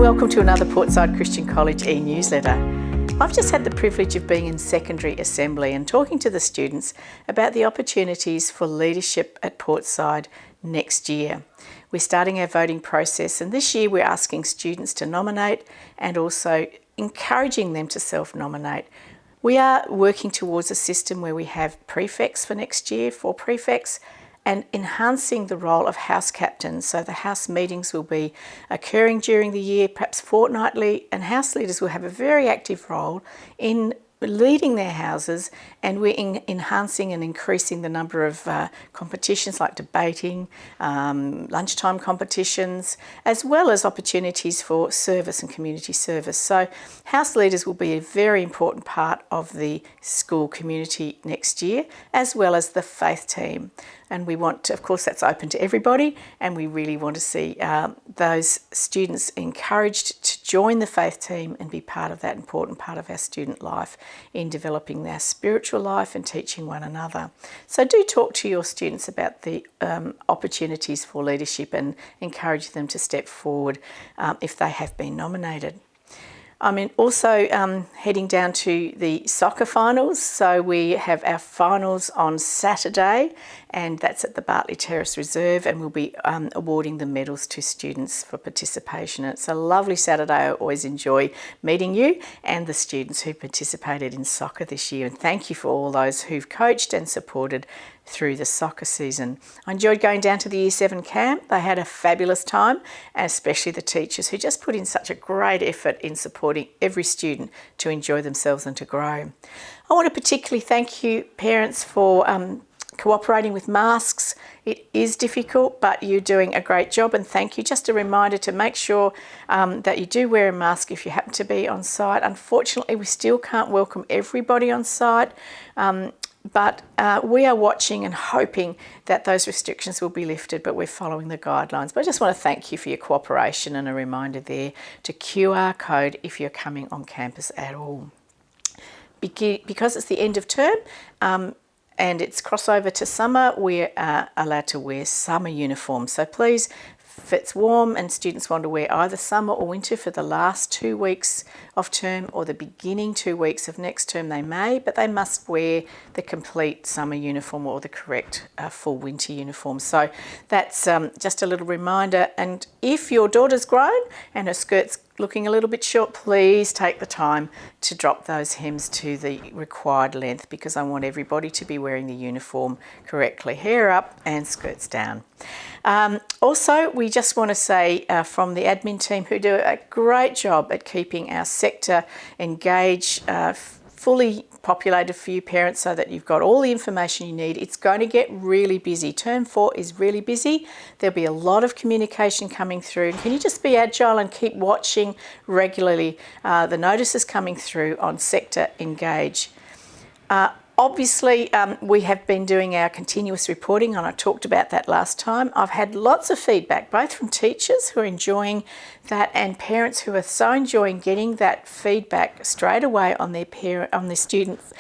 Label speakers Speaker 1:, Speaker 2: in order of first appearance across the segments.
Speaker 1: welcome to another Portside Christian College e-newsletter. I've just had the privilege of being in secondary assembly and talking to the students about the opportunities for leadership at Portside next year. We're starting our voting process, and this year we're asking students to nominate and also encouraging them to self-nominate. We are working towards a system where we have prefects for next year, 4 prefects, and enhancing the role of house captains. So the house meetings will be occurring during the year, perhaps fortnightly, and house leaders will have a very active role in leading their houses, and we're enhancing and increasing the number of competitions like debating, lunchtime competitions, as well as opportunities for service and community service. So house leaders will be a very important part of the school community next year, as well as the faith team. And we want to, of course, that's open to everybody, and we really want to see those students encouraged to join the faith team and be part of that important part of our student life in developing their spiritual life and teaching one another. So do talk to your students about the opportunities for leadership and encourage them to step forward if they have been nominated. I'm also heading down to the soccer finals. So we have our finals on Saturday, and that's at the Bartley Terrace Reserve, and we'll be awarding the medals to students for participation. And it's a lovely Saturday. I always enjoy meeting you and the students who participated in soccer this year. And thank you for all those who've coached and supported through the soccer season. I enjoyed going down to the Year 7 camp. They had a fabulous time, and especially the teachers who just put in such a great effort in supporting every student to enjoy themselves and to grow. I want to particularly thank you, parents, for cooperating with masks. It is difficult, but you're doing a great job, and thank you. Just a reminder to make sure that you do wear a mask if you happen to be on site. Unfortunately, we still can't welcome everybody on site. But we are watching and hoping that those restrictions will be lifted, but we're following the guidelines. But I just want to thank you for your cooperation, and a reminder there to QR code if you're coming on campus at all. Because it's the end of term and it's crossover to summer, we're allowed to wear summer uniforms. So please, if it's warm and students want to wear either summer or winter for the last 2 weeks of term or the beginning 2 weeks of next term, they may, but they must wear the complete summer uniform or the correct full winter uniform. So that's just a little reminder. And if your daughter's grown and her skirt's looking a little bit short, please take the time to drop those hems to the required length, because I want everybody to be wearing the uniform correctly, hair up and skirts down. Also, we just want to say from the admin team, who do a great job at keeping our sector engaged, fully populated for you parents, so that you've got all the information you need. It's going to get really busy. Term 4 is really busy. There'll be a lot of communication coming through. Can you just be agile and keep watching regularly the notices coming through on Sector Engage? Obviously, we have been doing our continuous reporting, and I talked about that last time. I've had lots of feedback, both from teachers who are enjoying that and parents who are so enjoying getting that feedback straight away on their students'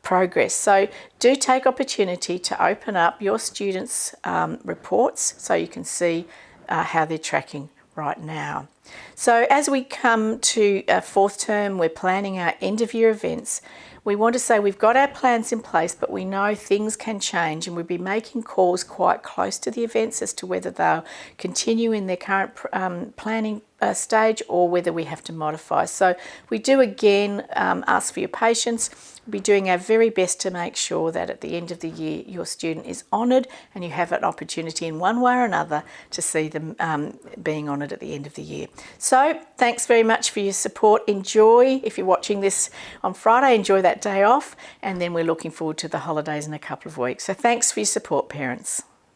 Speaker 1: progress. So do take opportunity to open up your students' reports so you can see how they're tracking right now. So as we come to 4th term, we're planning our end of year events. We want to say we've got our plans in place, but we know things can change, and we'll be making calls quite close to the events as to whether they'll continue in their current planning stage or whether we have to modify. So we do again ask for your patience. We'll be doing our very best to make sure that at the end of the year your student is honoured and you have an opportunity in one way or another to see them being honoured at the end of the year. So thanks very much for your support. Enjoy, if you're watching this on Friday, enjoy that day off, and then we're looking forward to the holidays in a couple of weeks. So thanks for your support, parents.